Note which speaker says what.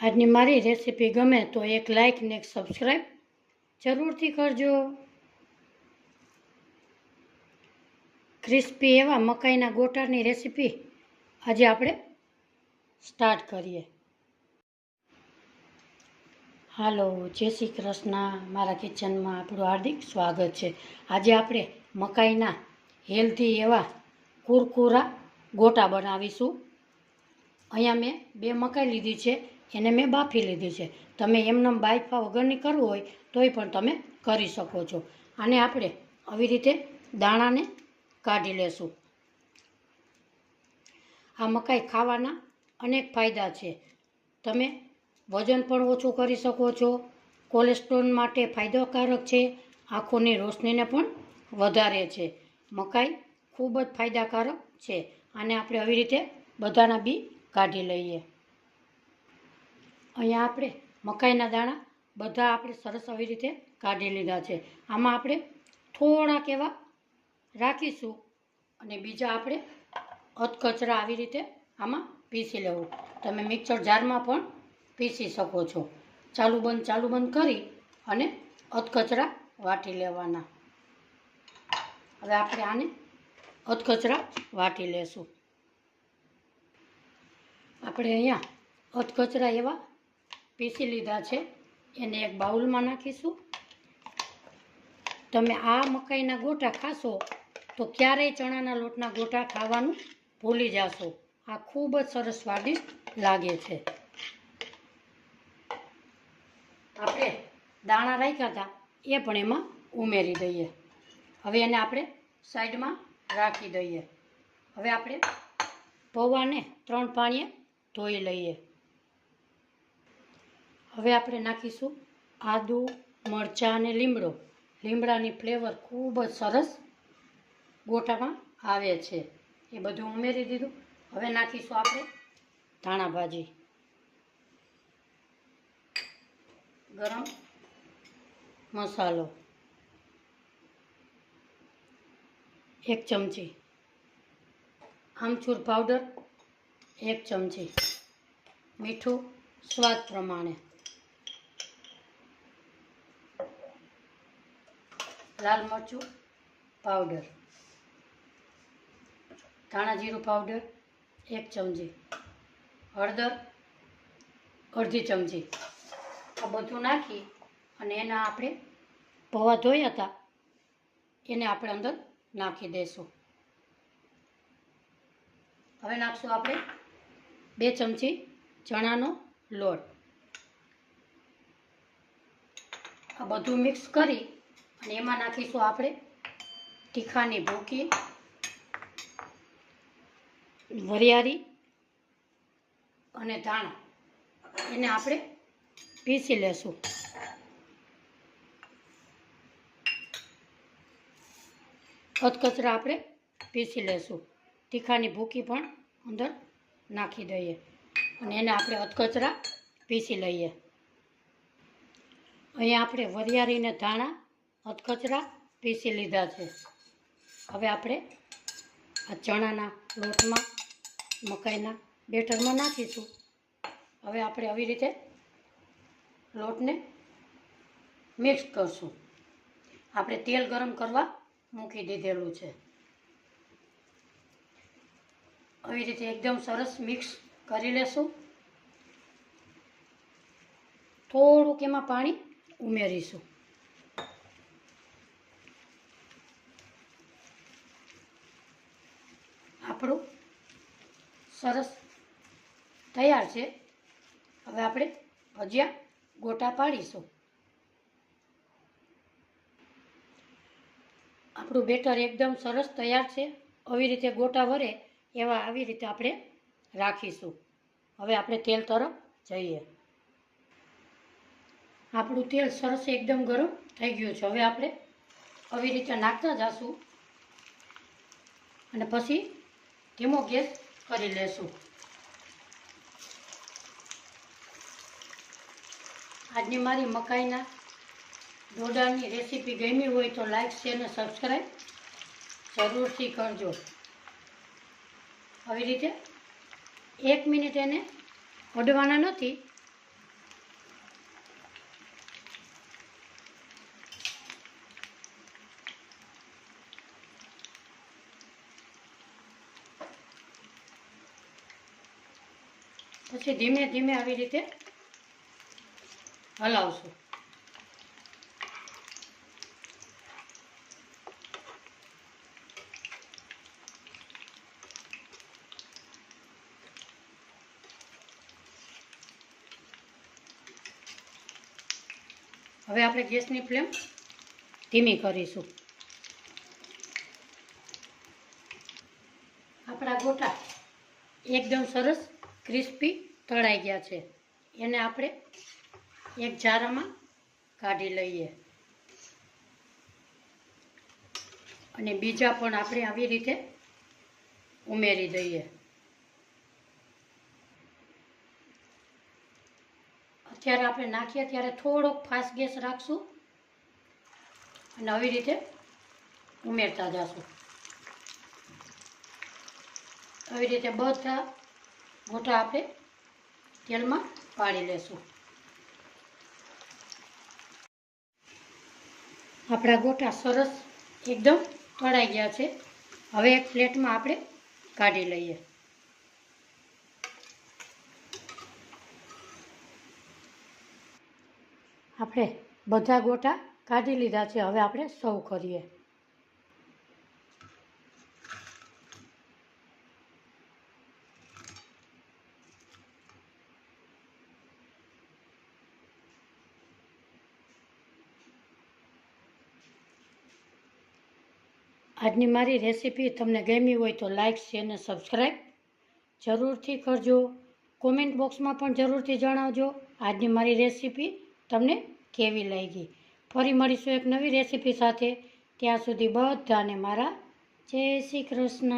Speaker 1: આજની મારી રેસીપી ગમે તો એક લાઇક ને એક સબસ્ક્રાઈબ જરૂરથી કરજો। ક્રિસ્પી એવા મકાઈના ગોટાની રેસીપી આજે આપણે સ્ટાર્ટ કરીએ। હાલો, જય શ્રી કૃષ્ણ। મારા કિચનમાં આપણું હાર્દિક સ્વાગત છે। આજે આપણે મકાઈના હેલ્ધી એવા કુરકુરા ગોટા બનાવીશું। અહીંયા મેં 2 મકાઈ લીધી છે, એને મેં બાફી લીધી છે। તમે એમને બાફા વગરની કરવું હોય તોય પણ તમે કરી શકો છો। આને આપણે આવી રીતે દાણાને કાઢી લેશું। આ મકાઈ ખાવાના અનેક ફાયદા છે। તમે વજન પણ ઓછું કરી શકો છો, કોલેસ્ટ્રોલ માટે ફાયદાકારક છે, આંખોની રોશનીને પણ વધારે છે। મકાઈ ખૂબ જ ફાયદાકારક છે। આને આપણે આવી રીતે બધાના બી કાઢી લઈએ। અહીંયા આપણે મકાઈના દાણા બધા આપણે સરસ આવી રીતે કાઢી લીધા છે। આમાં આપણે થોડાક એવા રાખીશું અને બીજા આપણે અધકચરા આવી રીતે આમાં પીસી લેવું। તમે મિક્સર જારમાં પણ પીસી શકો છો। ચાલુ બંધ કરી અને અધકચરા વાટી લેવાના। હવે આપણે આને અધકચરા વાટી લેશું। આપણે અહીંયા અધકચરા એવા પીસી લીધા છે, એને એક બાઉલમાં નાખીશું। તમે આ મકાઈના ગોટા ખાશો તો ક્યારેય ચણાના લોટના ગોટા ખાવાનું ભૂલી જશો। આ ખૂબ જ સરસ સ્વાદિષ્ટ લાગે છે। આપણે દાણા રાખ્યા હતા એ પણ એમાં ઉમેરી દઈએ। હવે એને આપણે સાઈડમાં રાખી દઈએ। હવે આપણે પૌવાને 3 પાણીએ ધોઈ લઈએ। હવે આપણે નાખીશું આદુ, મરચાં અને લીમડો। લીમડાની ફ્લેવર ખૂબ જ સરસ ગોટામાં આવે છે, એ બધું ઉમેરી દીધું। હવે નાખીશું આપણે ધાણા ભાજી, ગરમ મસાલો 1 ચમચી, આમચૂર પાવડર 1 ચમચી, મીઠું સ્વાદ પ્રમાણે, લાલ મરચું પાવડર, ધાણા જીરું પાવડર 1 ચમચી, હળદર અડધી ચમચી। આ બધું નાખી અને એના આપણે પૌવા ધોયા હતા એને આપણે અંદર નાખી દઈશું। હવે નાખશું આપણે 2 ચમચી ચણાનો લોટ। આ બધું મિક્સ કરી અને એમાં નાખીશું આપણે તીખાની ભૂકી, વરિયાળી અને ધાણા, એને આપણે પીસી લેશું। અધકચરા આપણે પીસી લેશું। તીખાની ભૂકી પણ અંદર નાખી દઈએ અને એને આપણે અધકચરા પીસી લઈએ। અહીંયા આપણે વરિયાળીને ધાણા અધકચરા પીસી લીધા છે। હવે આપણે આ ચણાના લોટમાં મકાઈના બેટરમાં નાખીશું। હવે આપણે આવી રીતે લોટને મિક્સ કરશું। આપણે તેલ ગરમ કરવા મૂકી દીધેલું છે। આવી રીતે એકદમ સરસ મિક્સ કરી લેશું। થોડુંક એમાં પાણી ઉમેરીશું। આપણું સરસ તૈયાર છે। હવે આપણે ભજીયા ગોટા પાડીશું। આપણું બેટર એકદમ સરસ તૈયાર છે। આવી રીતે ગોટા વરે એવા આવી રીતે આપણે રાખીશું। હવે આપણે તેલ તરફ જઈએ। આપણું તેલ સરસ એકદમ ગરમ થઈ ગયું છે। હવે આપણે આવી રીતે નાખતા જઈશું અને પછી ધીમો ગેસ કરી લેશું। આજની મારી મકાઈના ડોડાની રેસીપી ગમી હોય તો લાઈક, શેર અને સબસ્ક્રાઈબ જરૂરથી કરજો। આવી રીતે 1 મિનિટ એને અડવાના નથી, પછી ધીમે ધીમે આવી રીતે હલાવશું. હવે આપણે ગેસની ફ્લેમ ધીમી કરીશું. આપણા ગોટા એકદમ સરસ ક્રિસ્પી તળાઈ ગયા છે. એને આપણે એક જારમાં કાઢી લઈએ અને બીજા પણ આપણે આવી રીતે ઉમેરી દઈએ. અત્યારે આપણે નાખીએ ત્યારે થોડોક ફાસ્ટ ગેસ રાખશું અને આવી રીતે ઉમેરતા જશું. આવી રીતે બધા ગોટા આપણે તેલમાં પાડી લેશું. આપણા ગોટા સરસ એકદમ તળાઈ ગયા છે. હવે એક પ્લેટમાં આપણે કાઢી લઈએ. આપણે બધા ગોટા કાઢી લીધા છે. હવે આપણે સર્વ કરીએ. આજની મારી રેસીપી તમને ગમી હોય તો લાઇક શેર અને સબસ્ક્રાઈબ જરૂરથી કરજો. કોમેન્ટ બોક્સમાં પણ જરૂરથી જણાવજો આજની મારી રેસીપી તમને કેવી લાગી. ફરી મળીશું એક નવી રેસીપી સાથે. ત્યાં સુધી બધાને મારા જય શ્રી કૃષ્ણ.